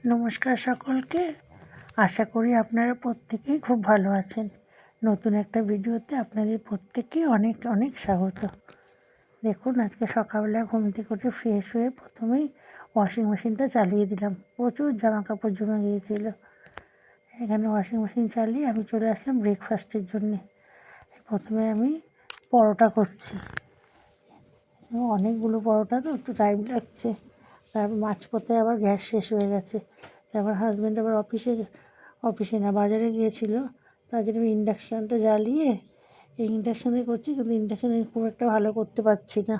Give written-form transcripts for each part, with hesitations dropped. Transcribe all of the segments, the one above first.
নমস্কার সকলকে। আশা করি আপনারা প্রত্যেকেই খুব ভালো আছেন। নতুন একটা ভিডিওতে আপনাদের প্রত্যেককে অনেক অনেক স্বাগত। দেখুন, আজকে সকালবেলা ঘুম থেকে উঠে ফ্রেশ হয়ে প্রথমেই ওয়াশিং মেশিনটা চালিয়ে দিলাম। প্রচুর জামা কাপড় জমে গিয়েছিল। এখানে ওয়াশিং মেশিন চালিয়ে আমি চলে আসলাম ব্রেকফাস্টের জন্যে। প্রথমে আমি পরোটা করছি। অনেকগুলো পরোটা তো একটু টাইম লাগছে। তারপর মাঝপথে আবার গ্যাস শেষ হয়ে গেছে। তারপর হাজব্যান্ড আবার অফিসে না বাজারে গিয়েছিল, তার জন্য আমি ইন্ডাকশানটা জ্বালিয়ে এই ইন্ডাকশানে করছি, কিন্তু ইন্ডাকশানে খুব একটা ভালো করতে পারছি না।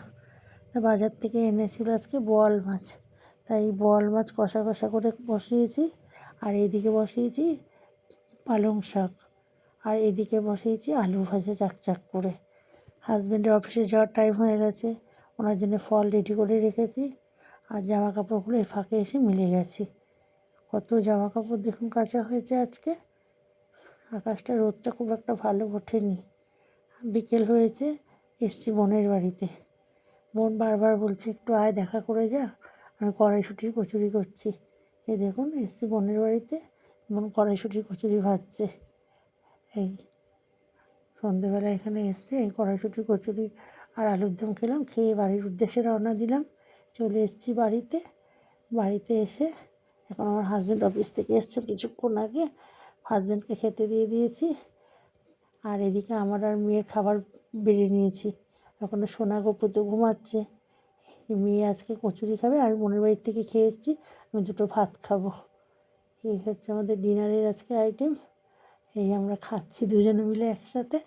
তা বাজার থেকে এনেছিল আজকে বোয়াল মাছ, তাই বোয়াল মাছ কষা কষা করে বসিয়েছি। আর এইদিকে বসিয়েছি পালং শাক, আর এদিকে বসিয়েছি আলু ভাজা চাকচাক করে। হাজব্যান্ডের অফিসে যাওয়ার টাইম হয়ে গেছে, ওনার জন্য ফল রেডি করে রেখেছি। আর জামা কাপড়গুলো এই ফাঁকে এসে মিলে গেছি। কত জামা কাপড় দেখুন কাচা হয়েছে আজকে। আকাশটা রোদটা খুব একটা ভালো ওঠেনি। বিকেল হয়েছে, এসছি বোনের বাড়িতে। বোন বারবার বলছে একটু আয়, দেখা করে যা। আমি কড়াইশুঁটির কচুরি করছি। এই দেখুন, এসছি বোনের বাড়িতে, বোন কড়াইশুঁটির কচুরি ভাজছে। এই সন্ধেবেলা এখানে এসে এই কড়াইশুঁটির কচুরি আর আলুর দম খেলাম, খেয়ে বাড়ির উদ্দেশ্যে রওনা দিলাম। চলে এসেছি বাড়িতে এসে এখন আমার হাজব্যান্ড অফিস থেকে এসছে কিছুক্ষণ আগে। হাজব্যান্ডকে খেতে দিয়ে দিয়েছি। আর এদিকে আমার আর মেয়ের খাবার বেড়ে নিয়েছি। এখন সোনা গপু তো ঘুমাচ্ছে। মেয়ে আজকে কচুরি খাবে, আমি বোনের বাড়ির থেকে খেয়ে এসেছি, আমি দুটো ভাত খাবো। এই হচ্ছে আমাদের ডিনারের আজকে আইটেম। এই আমরা খাচ্ছি দুজনে মিলে একসাথে।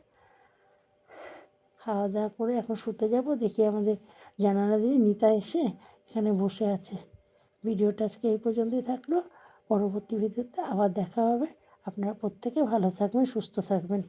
খাওয়া দাওয়া করে এখন শুতে যাব। দেখি আমাদের জানালা দিয়ে নিতা এসে এখানে বসে আছে। ভিডিওটা আজকে এই পর্যন্তই থাকলো। পরবর্তী ভিডিওতে আবার দেখা হবে। আপনারা প্রত্যেকে ভালো থাকবেন, সুস্থ থাকবেন।